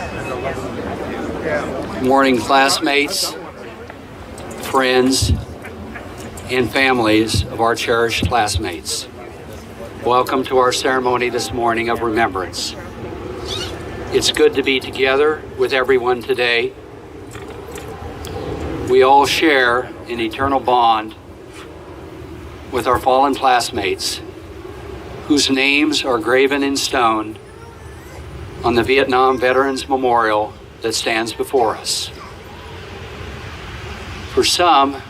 Good morning, classmates, friends, and families of our cherished classmates. Welcome to our ceremony this morning of remembrance. It's good to be together with everyone today. We all share an eternal bond with our fallen classmates whose names are graven in stone on the Vietnam Veterans Memorial that stands before us. For some,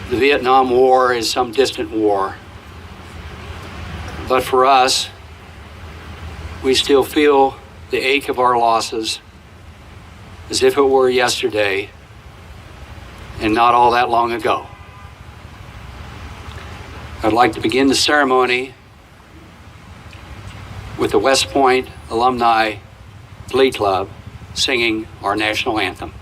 the Vietnam War is some distant war. But for us, we still feel the ache of our losses as if it were yesterday and not all that long ago. I'd like to begin the ceremony with the West Point Alumni Glee Club singing our national anthem.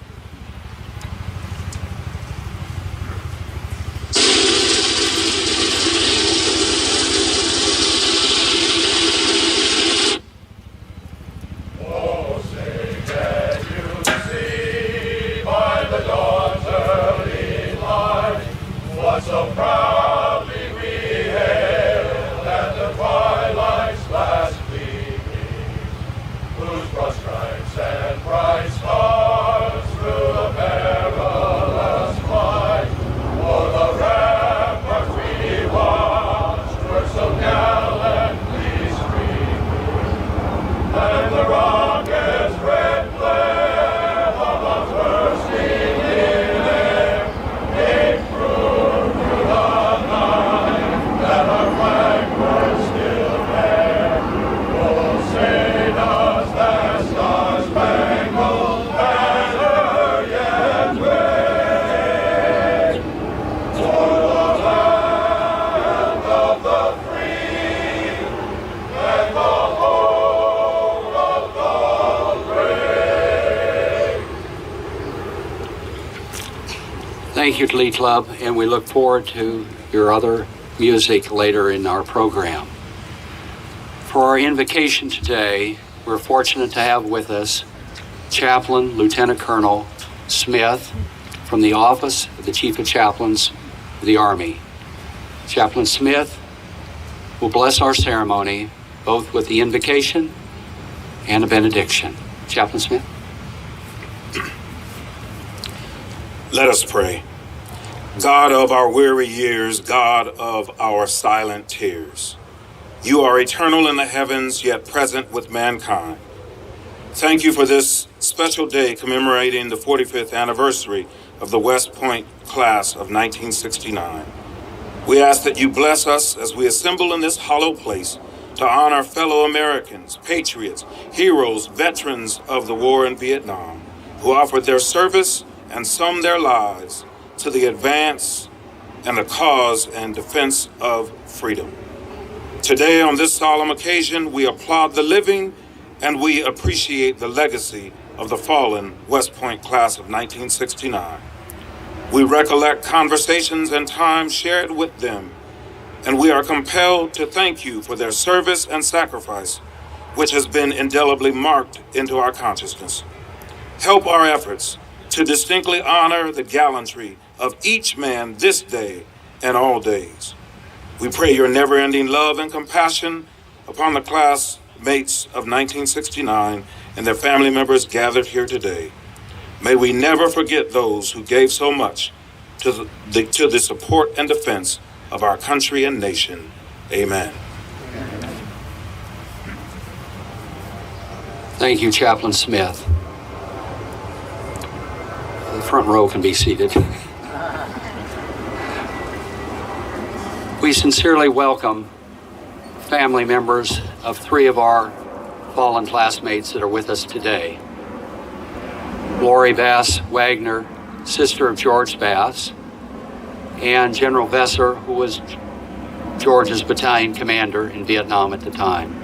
Thank you, Glee Club, and we look forward to your other music later in our program. For our invocation today, we're fortunate to have with us Chaplain Lieutenant Colonel Smith from the Office of the Chief of Chaplains of the Army. Chaplain Smith will bless our ceremony both with the invocation and a benediction. Chaplain Smith. Let us pray. God of our weary years, God of our silent tears, you are eternal in the heavens, yet present with mankind. Thank you for this special day commemorating the 45th anniversary of the West Point class of 1969. We ask that you bless us as we assemble in this hollow place to honor fellow Americans, patriots, heroes, veterans of the war in Vietnam, who offered their service and some their lives to the advance and the cause and defense of freedom. Today, on this solemn occasion, we applaud the living and we appreciate the legacy of the fallen West Point class of 1969. We recollect conversations and time shared with them, and we are compelled to thank you for their service and sacrifice, which has been indelibly marked into our consciousness. Help our efforts to distinctly honor the gallantry of each man this day and all days. We pray your never-ending love and compassion upon the classmates of 1969 and their family members gathered here today. May we never forget those who gave so much to the support and defense of our country and nation. Amen. Thank you, Chaplain Smith. The front row can be seated. We sincerely welcome family members of three of our fallen classmates that are with us today. Lori Bass Wagner, sister of George Bass, and General Vesser, who was George's battalion commander in Vietnam at the time.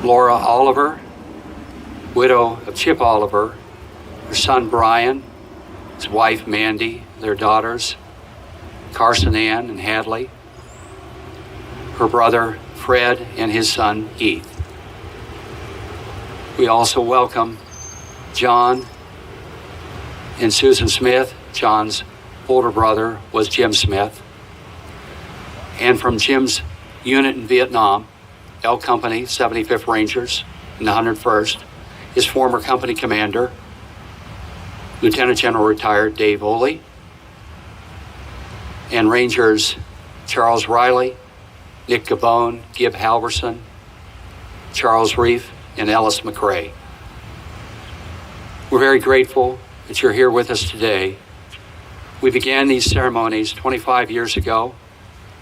Laura Oliver, widow of Chip Oliver, her son Brian, his wife Mandy, their daughters Carson Ann and Hadley, her brother Fred, and his son Heath. We also welcome John and Susan Smith. John's older brother was Jim Smith. And from Jim's unit in Vietnam, L Company, 75th Rangers in the 101st, his former company commander, Lieutenant General retired Dave Oley, and Rangers Charles Riley, Nick Gabone, Gib Halverson, Charles Reef, and Ellis McRae. We're very grateful that you're here with us today. We began these ceremonies 25 years ago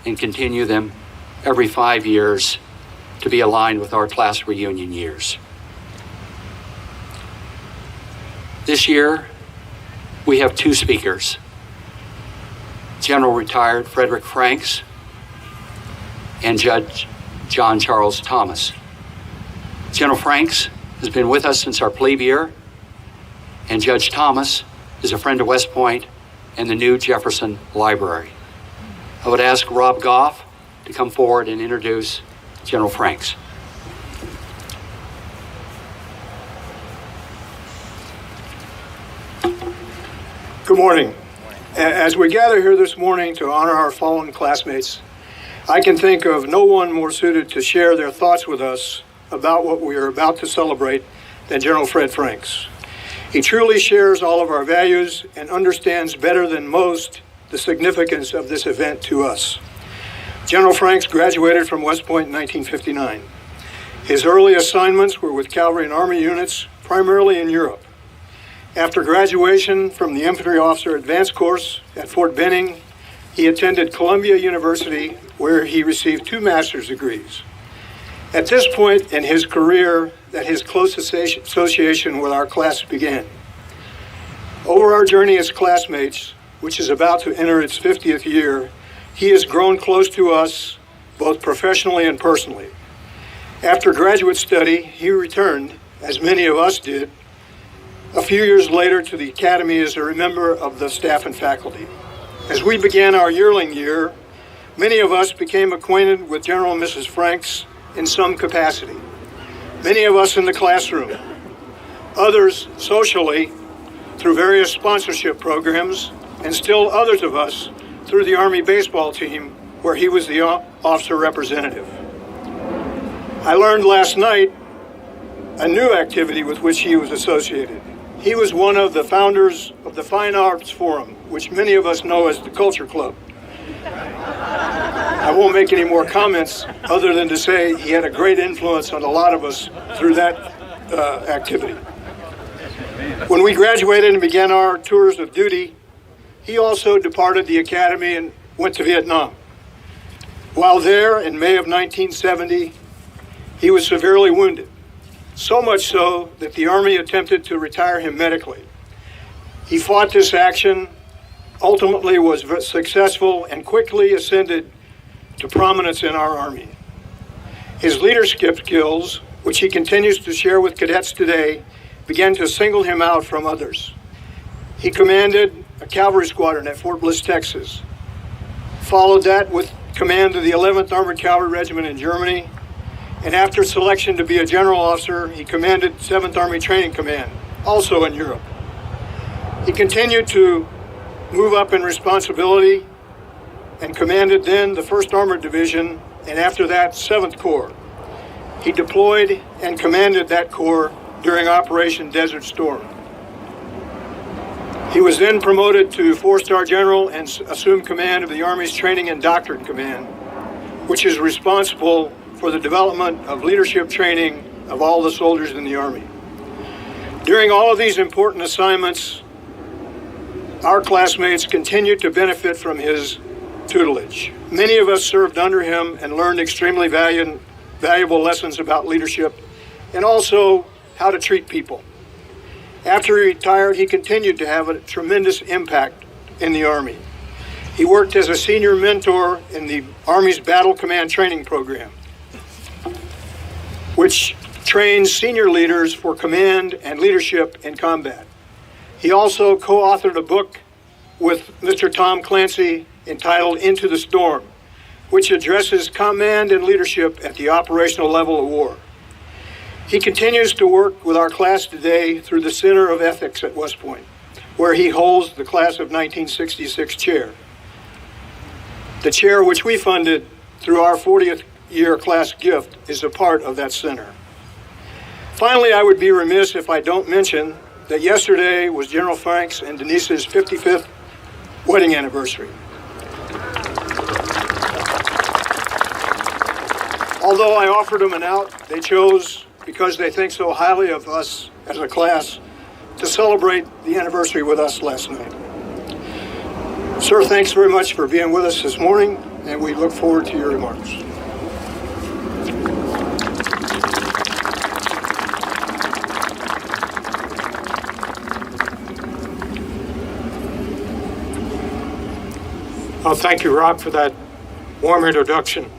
and continue them every 5 years to be aligned with our class reunion years. This year, we have two speakers. General Retired Frederick Franks and Judge John Charles Thomas. General Franks has been with us since our plebe year, and Judge Thomas is a friend of West Point and the new Jefferson Library. I would ask Rob Goff to come forward and introduce General Franks. Good morning. As we gather here this morning to honor our fallen classmates, I can think of no one more suited to share their thoughts with us about what we are about to celebrate than General Fred Franks. He truly shares all of our values and understands better than most the significance of this event to us. General Franks graduated from West Point in 1959. His early assignments were with cavalry and army units, primarily in Europe. After graduation from the Infantry Officer Advanced Course at Fort Benning, he attended Columbia University, where he received 2 master's degrees. At this point in his career, that his close association with our class began. Over our journey as classmates, which is about to enter its 50th year, he has grown close to us, both professionally and personally. After graduate study, he returned, as many of us did, a few years later to the Academy as a member of the staff and faculty. As we began our yearling year, many of us became acquainted with General and Mrs. Franks in some capacity. Many of us in the classroom, others socially through various sponsorship programs, and still others of us through the Army baseball team where he was the officer representative. I learned last night a new activity with which he was associated. He was one of the founders of the Fine Arts Forum, which many of us know as the Culture Club. I won't make any more comments other than to say he had a great influence on a lot of us through that activity. When we graduated and began our tours of duty, he also departed the Academy and went to Vietnam. While there in May of 1970, he was severely wounded. So much so that the Army attempted to retire him medically. He fought this action, ultimately was successful, and quickly ascended to prominence in our Army. His leadership skills, which he continues to share with cadets today, began to single him out from others. He commanded a cavalry squadron at Fort Bliss, Texas. Followed that with command of the 11th Armored Cavalry Regiment in Germany, and after selection to be a general officer, he commanded 7th Army Training Command, also in Europe. He continued to move up in responsibility and commanded then the 1st Armored Division, and after that, 7th Corps. He deployed and commanded that corps during Operation Desert Storm. He was then promoted to 4-star general and assumed command of the Army's Training and Doctrine Command, which is responsible for the development of leadership training of all the soldiers in the Army. During all of these important assignments, our classmates continued to benefit from his tutelage. Many of us served under him and learned extremely valuable lessons about leadership and also how to treat people. After he retired, he continued to have a tremendous impact in the Army. He worked as a senior mentor in the Army's Battle Command Training Program, which trains senior leaders for command and leadership in combat. He also co-authored a book with Mr. Tom Clancy entitled Into the Storm, which addresses command and leadership at the operational level of war. He continues to work with our class today through the Center of Ethics at West Point, where he holds the class of 1966 chair. The chair which we funded through our 40th year class gift is a part of that center. Finally, I would be remiss if I don't mention that yesterday was General Frank's and Denise's 55th wedding anniversary. Although I offered them an out, they chose, because they think so highly of us as a class, to celebrate the anniversary with us last night. Sir, thanks very much for being with us this morning, and we look forward to your remarks. Well, thank you, Rob, for that warm introduction.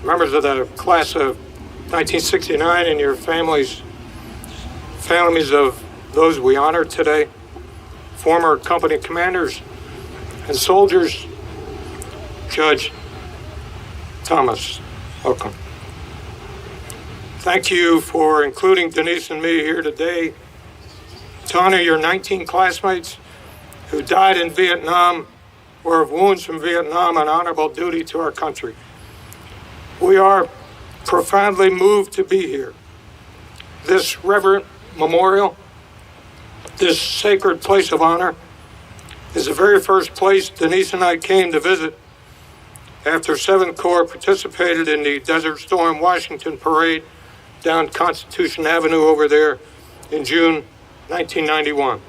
Members of the class of 1969 and your families of those we honor today, former company commanders and soldiers, Judge Thomas, welcome. Thank you for including Denise and me here today to honor your 19 classmates who died in Vietnam or of wounds from Vietnam on honorable duty to our country. We are profoundly moved to be here. This reverent memorial, this sacred place of honor, is the very first place Denise and I came to visit after 7th Corps participated in the Desert Storm Washington parade down Constitution Avenue over there in June 1991.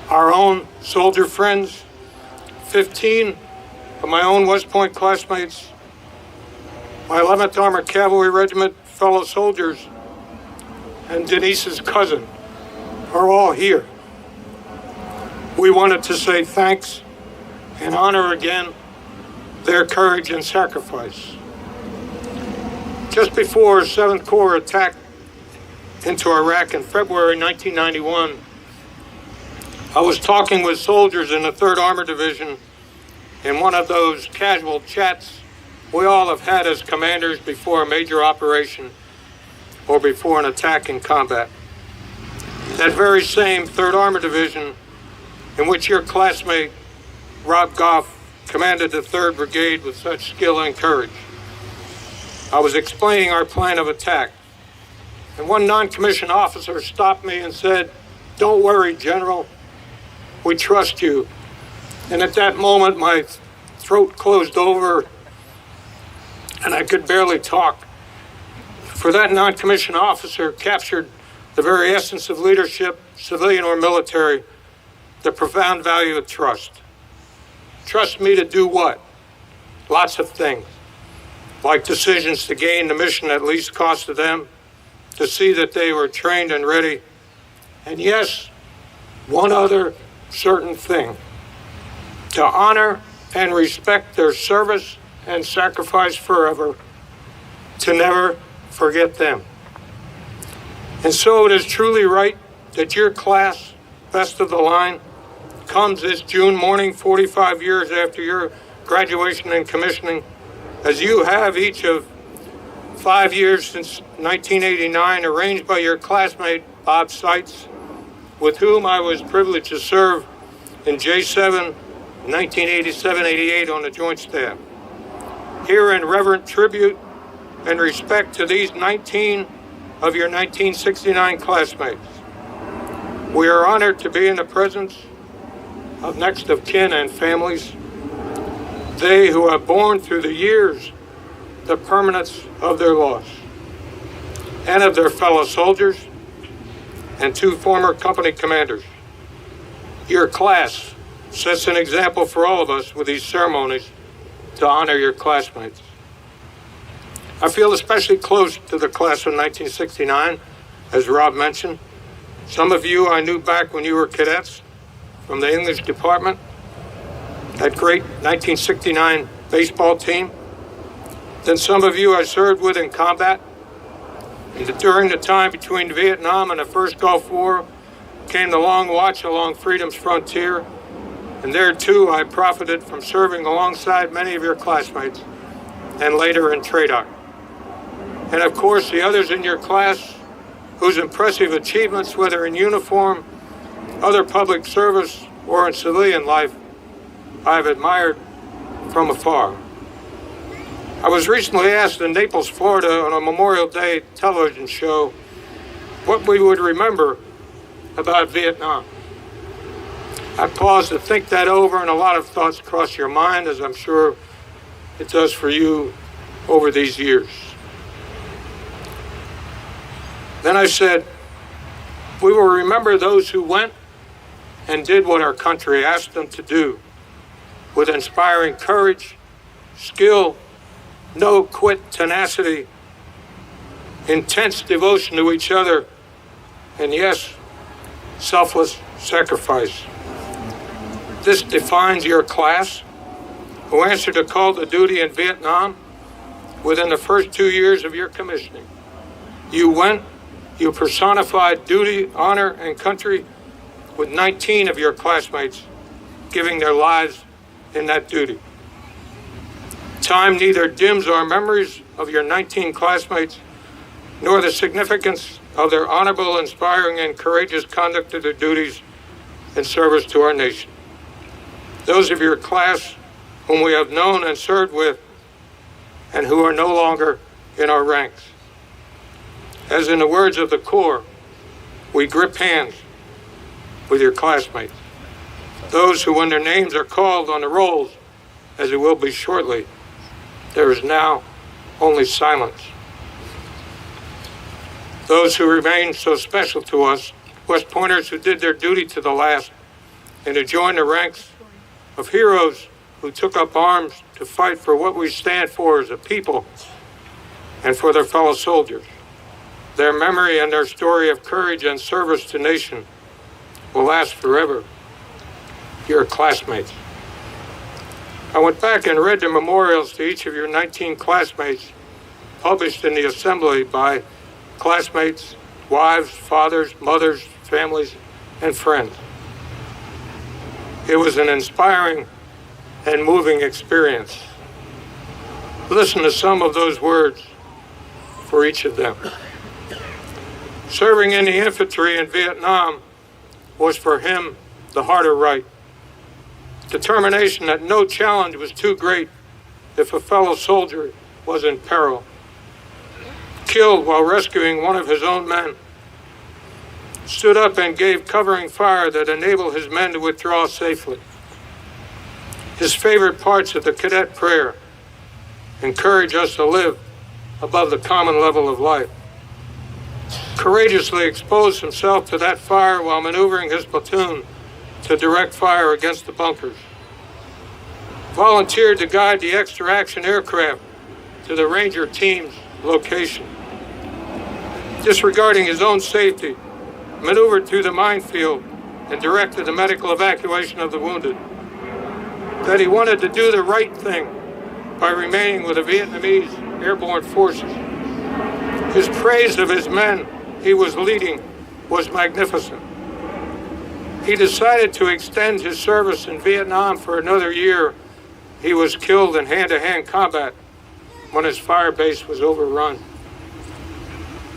Our own soldier friends, 15 of my own West Point classmates, my 11th Armored Cavalry Regiment fellow soldiers, and Denise's cousin are all here. We wanted to say thanks and honor again their courage and sacrifice. Just before 7th Corps attacked into Iraq in February 1991, I was talking with soldiers in the 3rd Armored Division in one of those casual chats we all have had as commanders before a major operation or before an attack in combat. That very same 3rd Armored Division in which your classmate, Rob Goff, commanded the 3rd Brigade with such skill and courage. I was explaining our plan of attack, and one non-commissioned officer stopped me and said, "Don't worry, General, we trust you." And at that moment, my throat closed over and I could barely talk. For that non-commissioned officer captured the very essence of leadership, civilian or military, the profound value of trust. Trust me to do what? Lots of things, like decisions to gain the mission at least cost to them, to see that they were trained and ready, and yes, one other certain thing, to honor and respect their service and sacrifice forever, to never forget them. And so it is truly right that your class, best of the line, comes this June morning, 45 years after your graduation and commissioning, as you have each of 5 years since 1989, arranged by your classmate, Bob Seitz, with whom I was privileged to serve in J7, 1987-88 on the Joint Staff. Here in reverent tribute and respect to these 19 of your 1969 classmates, we are honored to be in the presence of next of kin and families, they who have borne through the years the permanence of their loss, and of their fellow soldiers and 2 former company commanders. Your class sets an example for all of us with these ceremonies to honor your classmates. I feel especially close to the class of 1969, as Rob mentioned. Some of you I knew back when you were cadets from the English department, that great 1969 baseball team. Then some of you I served with in combat. And during the time between Vietnam and the first Gulf War came the long watch along freedom's frontier. And there too I profited from serving alongside many of your classmates and later in TRADOC. And of course, the others in your class whose impressive achievements, whether in uniform, other public service, or in civilian life, I've admired from afar. I was recently asked in Naples, Florida, on a Memorial Day television show what we would remember about Vietnam. I paused to think that over, and a lot of thoughts crossed your mind, as I'm sure it does for you over these years. Then I said, we will remember those who went and did what our country asked them to do with inspiring courage, skill, no-quit tenacity, intense devotion to each other, and yes, selfless sacrifice. This defines your class, who answered a call to duty in Vietnam within the first 2 years of your commissioning. You went, you personified duty, honor, and country, with 19 of your classmates giving their lives in that duty. Time neither dims our memories of your 19 classmates, nor the significance of their honorable, inspiring, and courageous conduct of their duties in service to our nation. Those of your class whom we have known and served with, and who are no longer in our ranks. As in the words of the Corps, we grip hands with your classmates. Those who, when their names are called on the rolls, as it will be shortly, there is now only silence. Those who remain so special to us, West Pointers who did their duty to the last, and who joined the ranks of heroes who took up arms to fight for what we stand for as a people and for their fellow soldiers. Their memory and their story of courage and service to nation will last forever. Your classmates. I went back and read the memorials to each of your 19 classmates published in the assembly by classmates, wives, fathers, mothers, families, and friends. It was an inspiring and moving experience. Listen to some of those words for each of them. Serving in the infantry in Vietnam was for him the harder right. Determination that no challenge was too great if a fellow soldier was in peril. Killed while rescuing one of his own men. Stood up and gave covering fire that enabled his men to withdraw safely. His favorite parts of the cadet prayer encourage us to live above the common level of life. Courageously exposed himself to that fire while maneuvering his platoon to direct fire against the bunkers. Volunteered to guide the extra action aircraft to the Ranger team's location. Disregarding his own safety, maneuvered through the minefield and directed the medical evacuation of the wounded. That he wanted to do the right thing by remaining with the Vietnamese airborne forces. His praise of his men he was leading was magnificent. He decided to extend his service in Vietnam for another year. He was killed in hand-to-hand combat when his fire base was overrun.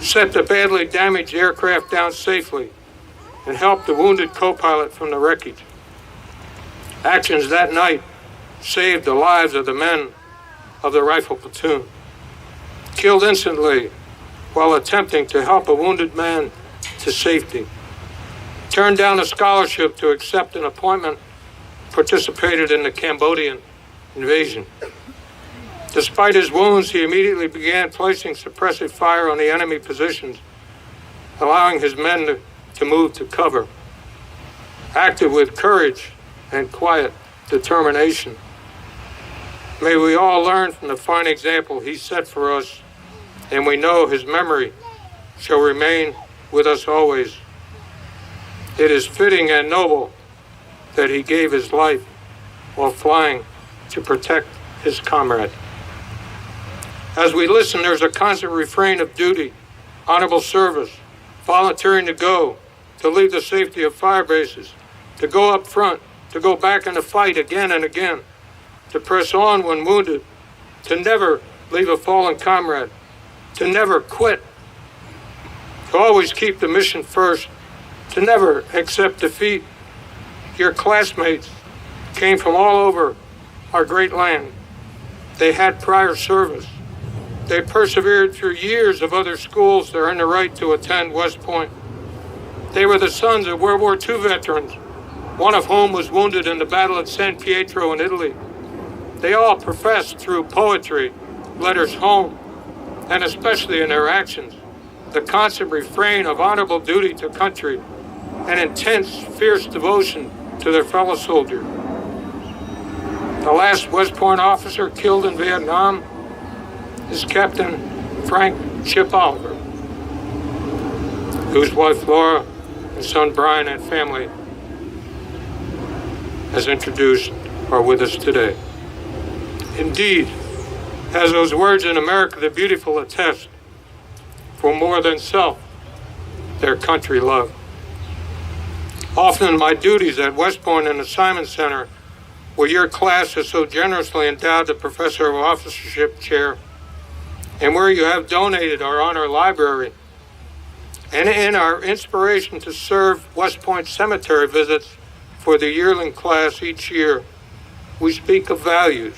Set the badly damaged aircraft down safely and helped the wounded co-pilot from the wreckage. Actions that night saved the lives of the men of the rifle platoon. Killed instantly while attempting to help a wounded man to safety. Turned down a scholarship to accept an appointment, participated in the Cambodian invasion. Despite his wounds, he immediately began placing suppressive fire on the enemy positions, allowing his men to move to cover. Acted with courage and quiet determination. May we all learn from the fine example he set for us, and we know his memory shall remain with us always. It is fitting and noble that he gave his life while flying to protect his comrade. As we listen, there's a constant refrain of duty, honorable service, volunteering to go, to leave the safety of fire bases, to go up front, to go back in the fight again and again, to press on when wounded, to never leave a fallen comrade, to never quit, to always keep the mission first, to never accept defeat. Your classmates came from all over our great land. They had prior service. They persevered through years of other schools that earned the right to attend West Point. They were the sons of World War II veterans, one of whom was wounded in the Battle of San Pietro in Italy. They all professed through poetry, letters home, and especially in their actions, the constant refrain of honorable duty to country and intense, fierce devotion to their fellow soldier. The last West Point officer killed in Vietnam is Captain Frank Chip Oliver, whose wife Laura and son Brian and family, as introduced, are with us today. Indeed, as those words in America the Beautiful attest, for more than self, their country love. Often in my duties at West Point and the Simon Center, where your class has so generously endowed the Professor of Officership chair, and where you have donated our honor library, and in our inspiration to serve West Point cemetery visits for the yearling class each year, we speak of values,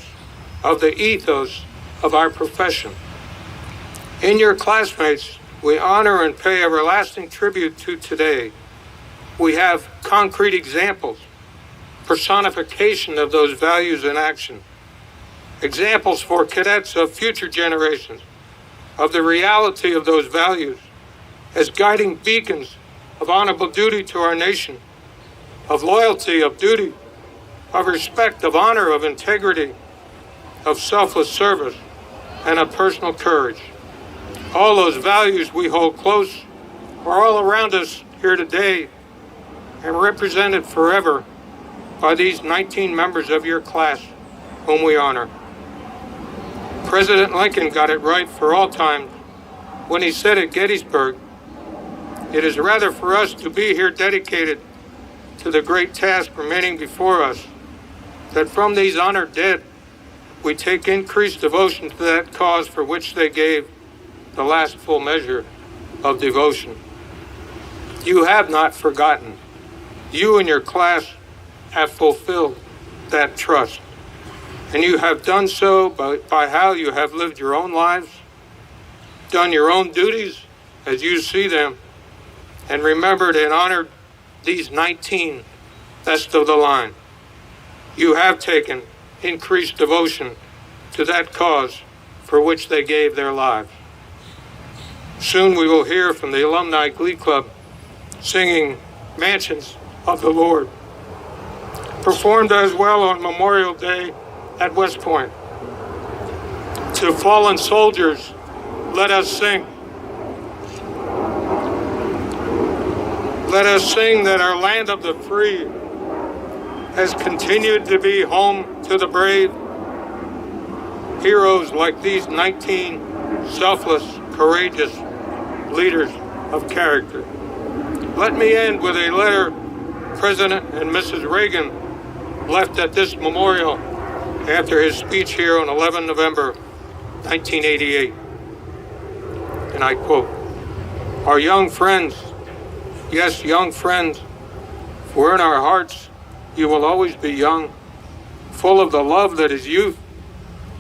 of the ethos of our profession. In your classmates, we honor and pay everlasting tribute to today. We have concrete examples, personification of those values in action, examples for cadets of future generations of the reality of those values as guiding beacons of honorable duty to our nation, of loyalty, of duty, of respect, of honor, of integrity, of selfless service, and of personal courage. All those values we hold close are all around us here today and represented forever by these 19 members of your class whom we honor. President Lincoln got it right for all time when he said at Gettysburg, "It is rather for us to be here dedicated to the great task remaining before us, that from these honored dead, we take increased devotion to that cause for which they gave the last full measure of devotion." You have not forgotten. You and your class have fulfilled that trust. And you have done so by how you have lived your own lives, done your own duties as you see them, and remembered and honored these 19 best of the line. You have taken increased devotion to that cause for which they gave their lives. Soon we will hear from the Alumni Glee Club singing Mansions of the Lord, performed as well on Memorial Day at West Point. To fallen soldiers, let us sing. Let us sing that our land of the free has continued to be home to the brave. Heroes like these 19 selfless, courageous leaders of character. Let me end with a letter President and Mrs. Reagan left at this memorial after his speech here on 11 November 1988. And I quote, "Our young friends, yes, young friends, for in our hearts you will always be young, full of the love that is youth,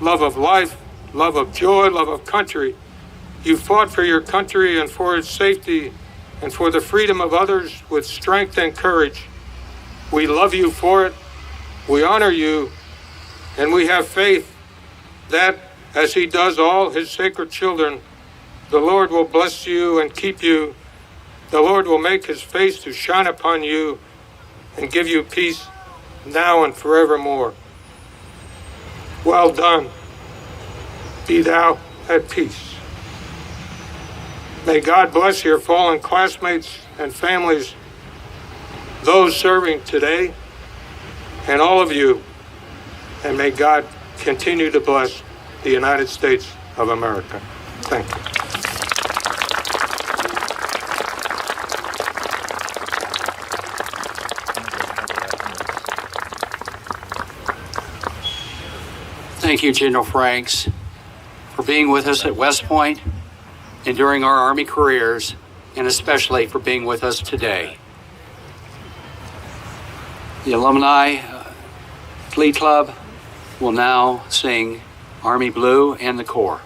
love of life, love of joy, love of country. You fought for your country and for its safety and for the freedom of others with strength and courage. We love you for it, we honor you, and we have faith that, as he does all his sacred children, the Lord will bless you and keep you. The Lord will make his face to shine upon you and give you peace now and forevermore. Well done. Be thou at peace." May God bless your fallen classmates and families, those serving today, and all of you. And may God continue to bless the United States of America. Thank you. Thank you, General Franks, for being with us at West Point and during our Army careers, and especially for being with us today. The Alumni Glee Club will now sing Army Blue and the Corps.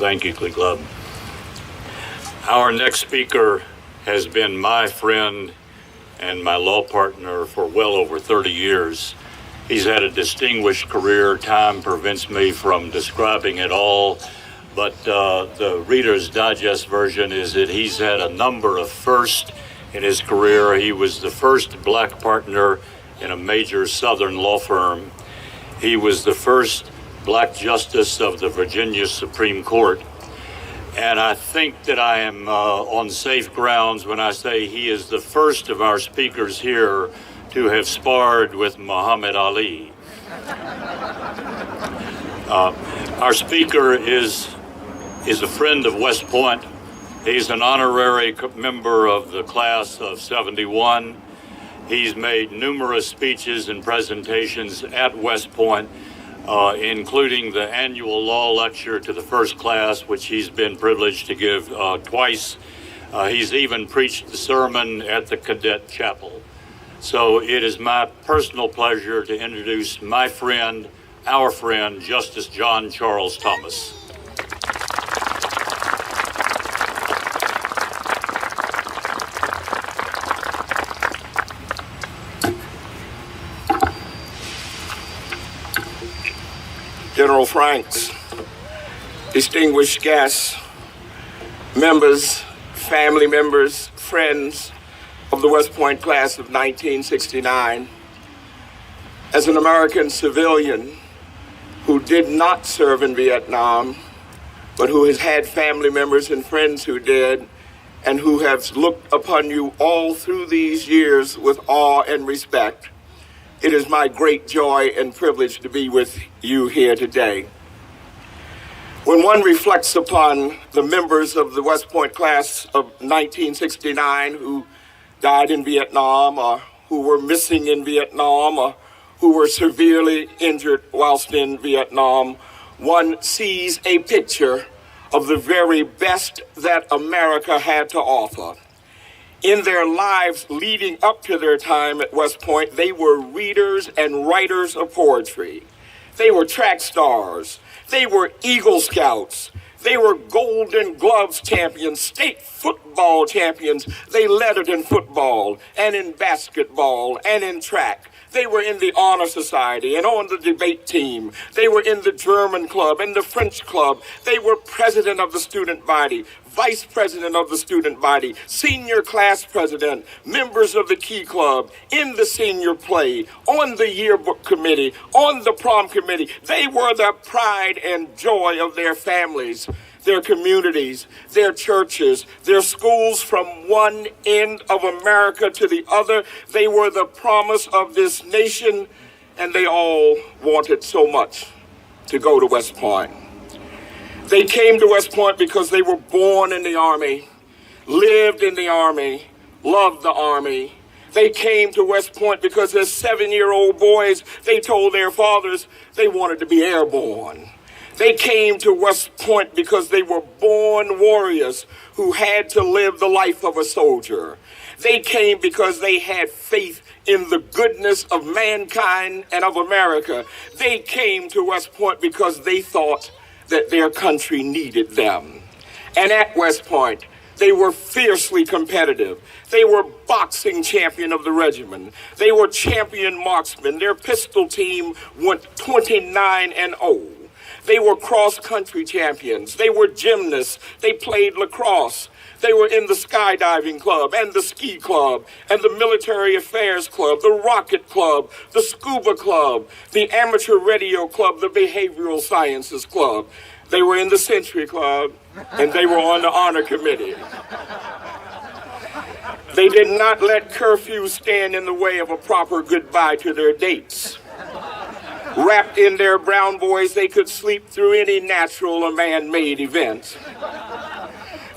Thank you, Glee Club. Our next speaker has been my friend and my law partner for well over 30 years. He's had a distinguished career. Time prevents me from describing it all, but the Reader's Digest version is that he's had a number of firsts in his career. He was the first black partner in a major Southern law firm. He was the first black justice of the Virginia Supreme Court. And I think that I am on safe grounds when I say he is the first of our speakers here to have sparred with Muhammad Ali. Our speaker is a friend of West Point. He's an honorary member of the class of 71. He's made numerous speeches and presentations at West Point, including the annual law lecture to the first class, which he's been privileged to give twice. He's even preached the sermon at the Cadet Chapel. So it is my personal pleasure to introduce my friend, our friend, Justice John Charles Thomas. General Franks, distinguished guests, members, family members, friends of the West Point class of 1969. As an American civilian who did not serve in Vietnam, but who has had family members and friends who did, and who have looked upon you all through these years with awe and respect, it is my great joy and privilege to be with you here today. When one reflects upon the members of the West Point class of 1969 who died in Vietnam, or who were missing in Vietnam, or who were severely injured whilst in Vietnam, one sees a picture of the very best that America had to offer. In their lives leading up to their time at West Point, they were readers and writers of poetry. They were track stars. They were Eagle Scouts. They were Golden Gloves champions, state football champions. They lettered in football and in basketball and in track. They were in the Honor Society and on the debate team. They were in the German club and the French club. They were president of the student body, vice president of the student body, senior class president, members of the Key Club, in the senior play, on the yearbook committee, on the prom committee. They were the pride and joy of their families, their communities, their churches, their schools from one end of America to the other. They were the promise of this nation, and they all wanted so much to go to West Point. They came to West Point because they were born in the Army, lived in the Army, loved the Army. They came to West Point because as 7-year-old boys, they told their fathers they wanted to be airborne. They came to West Point because they were born warriors who had to live the life of a soldier. They came because they had faith in the goodness of mankind and of America. They came to West Point because they thought that their country needed them. And at West Point, they were fiercely competitive. They were boxing champion of the regiment. They were champion marksmen. Their pistol team went 29-0. They were cross-country champions. They were gymnasts. They played lacrosse. They were in the skydiving club and the ski club and the military affairs club, the rocket club, the scuba club, the amateur radio club, the behavioral sciences club. They were in the Century Club, and they were on the honor committee. They did not let curfew stand in the way of a proper goodbye to their dates. Wrapped in their brown boys, they could sleep through any natural or man-made event.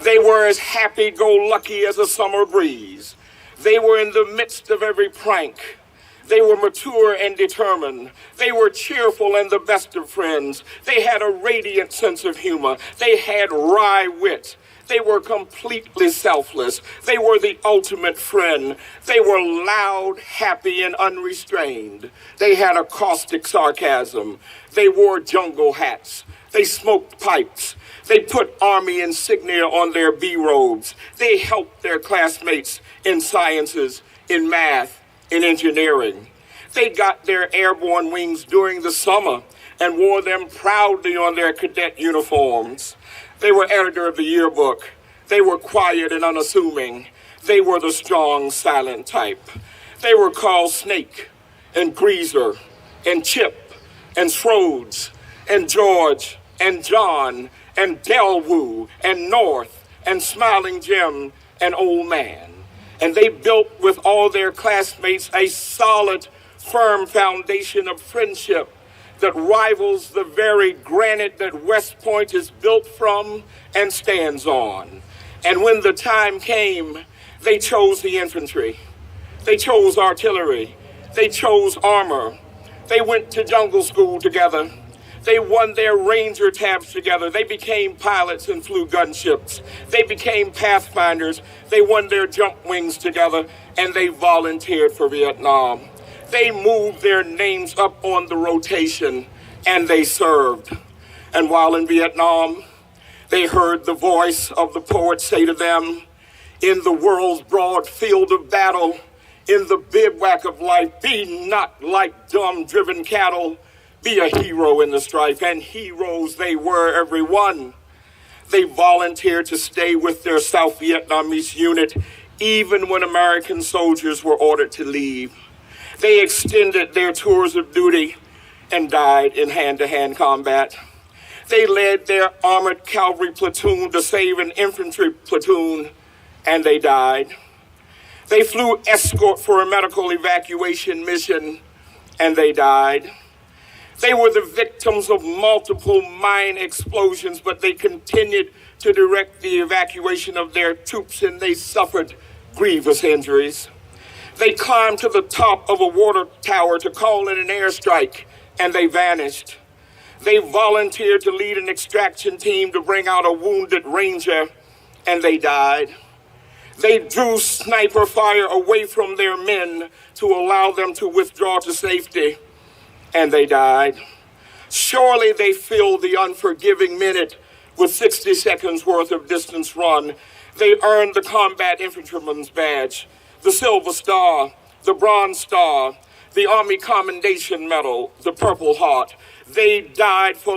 They were as happy-go-lucky as a summer breeze. They were in the midst of every prank. They were mature and determined. They were cheerful and the best of friends. They had a radiant sense of humor. They had wry wit. They were completely selfless. They were the ultimate friend. They were loud, happy, and unrestrained. They had a caustic sarcasm. They wore jungle hats. They smoked pipes. They put Army insignia on their B-robes. They helped their classmates in sciences, in math, in engineering. They got their airborne wings during the summer and wore them proudly on their cadet uniforms. They were editor of the yearbook. They were quiet and unassuming. They were the strong, silent type. They were called Snake and Greaser and Chip and Schroeds and George and John and Delwoo and North and Smiling Jim and Old Man. And they built with all their classmates a solid, firm foundation of friendship that rivals the very granite that West Point is built from and stands on. And when the time came, they chose the infantry. They chose artillery. They chose armor. They went to jungle school together. They won their Ranger tabs together. They became pilots and flew gunships. They became pathfinders. They won their jump wings together, and they volunteered for Vietnam. They moved their names up on the rotation, and they served. And while in Vietnam, they heard the voice of the poet say to them, in the world's broad field of battle, in the bivouac of life, be not like dumb driven cattle. Be a hero in the strife, and heroes they were, every one. They volunteered to stay with their South Vietnamese unit, even when American soldiers were ordered to leave. They extended their tours of duty and died in hand-to-hand combat. They led their armored cavalry platoon to save an infantry platoon, and they died. They flew escort for a medical evacuation mission, and they died. They were the victims of multiple mine explosions, but they continued to direct the evacuation of their troops, and they suffered grievous injuries. They climbed to the top of a water tower to call in an airstrike, and they vanished. They volunteered to lead an extraction team to bring out a wounded ranger, and they died. They drew sniper fire away from their men to allow them to withdraw to safety, and they died. Surely they filled the unforgiving minute with 60 seconds worth of distance run. They earned the combat infantryman's badge, the Silver Star, the Bronze Star, the Army Commendation Medal, the Purple Heart. They died for